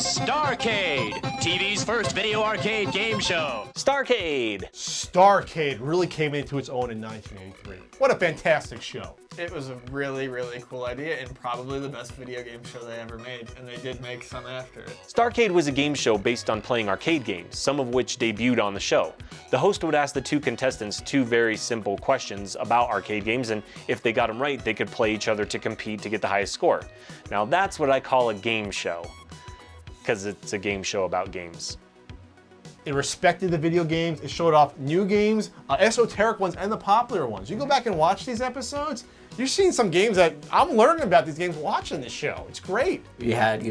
Starcade, TV's first video arcade game show. Starcade! Starcade really came into its own in 1983. What a fantastic show. It was a really, really cool idea and probably the best video game show they ever made, and they did make some after it. Starcade was a game show based on playing arcade games, some of which debuted on the show. The host would ask the two contestants two very simple questions about arcade games, and if they got them right, they could play each other to compete to get the highest score. Now that's what I call a game show, because it's a game show about games. It respected the video games, it showed off new games, esoteric ones and the popular ones. You go back and watch these episodes, you're seeing some games that I'm learning about these games watching this show. It's great. You had,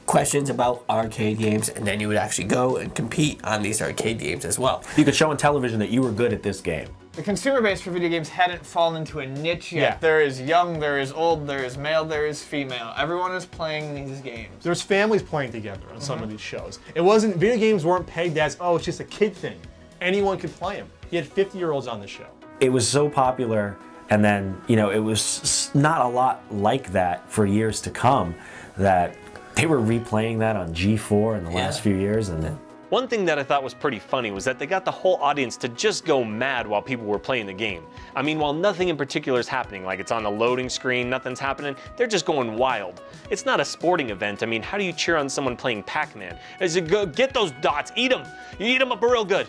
questions about arcade games, and then you would actually go and compete on these arcade games as well. You could show on television that you were good at this game. The consumer base for video games hadn't fallen into a niche yet. Yeah. There is young, there is old, there is male, there is female. Everyone is playing these games. There's families playing together on some of these shows. Video games weren't pegged as, oh, it's just a kid thing. Anyone could play them. You had 50-year-olds on the show. It was so popular, and then, it was not a lot like that for years to come, that they were replaying that on G4 in the last few years, and then One thing that I thought was pretty funny was that they got the whole audience to just go mad while people were playing the game. I mean, while nothing in particular is happening, like it's on the loading screen, nothing's happening, they're just going wild. It's not a sporting event. I mean, how do you cheer on someone playing Pac-Man? Is it go get those dots, eat them. You eat them up real good.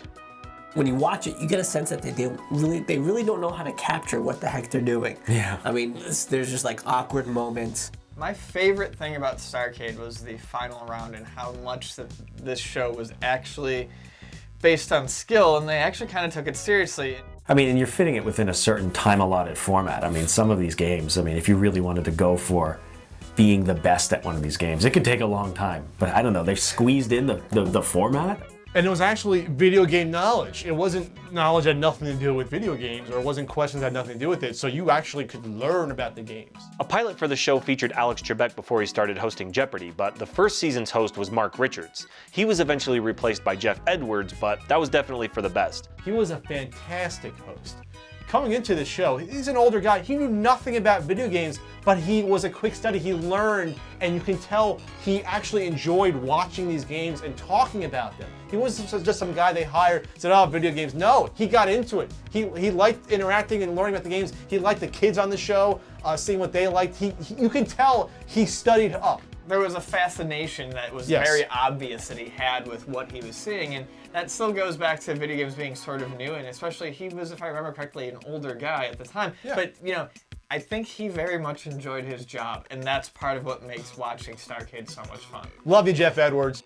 When you watch it, you get a sense that they really don't know how to capture what the heck they're doing. Yeah. I mean, there's just like awkward moments. My favorite thing about Starcade was the final round and how much that this show was actually based on skill, and they actually kind of took it seriously. I mean, and you're fitting it within a certain time-allotted format. I mean, some of these games, if you really wanted to go for being the best at one of these games, it could take a long time. But I don't know, they squeezed in the format. And it was actually video game knowledge. It wasn't knowledge that had nothing to do with video games, or it wasn't questions that had nothing to do with it, so you actually could learn about the games. A pilot for the show featured Alex Trebek before he started hosting Jeopardy, but the first season's host was Mark Richards. He was eventually replaced by Jeff Edwards, but that was definitely for the best. He was a fantastic host. Coming into the show, he's an older guy. He knew nothing about video games, but he was a quick study. He learned, and you can tell he actually enjoyed watching these games and talking about them. He wasn't just some guy they hired, said, oh, video games. No, he got into it. He liked interacting and learning about the games. He liked the kids on the show, seeing what they liked. You can tell he studied up. There was a fascination that was very obvious that he had with what he was seeing, and that still goes back to video games being sort of new, and especially he was, if I remember correctly, an older guy at the time. Yeah. But, I think he very much enjoyed his job, and that's part of what makes watching Starcade so much fun. Love you, Jeff Edwards.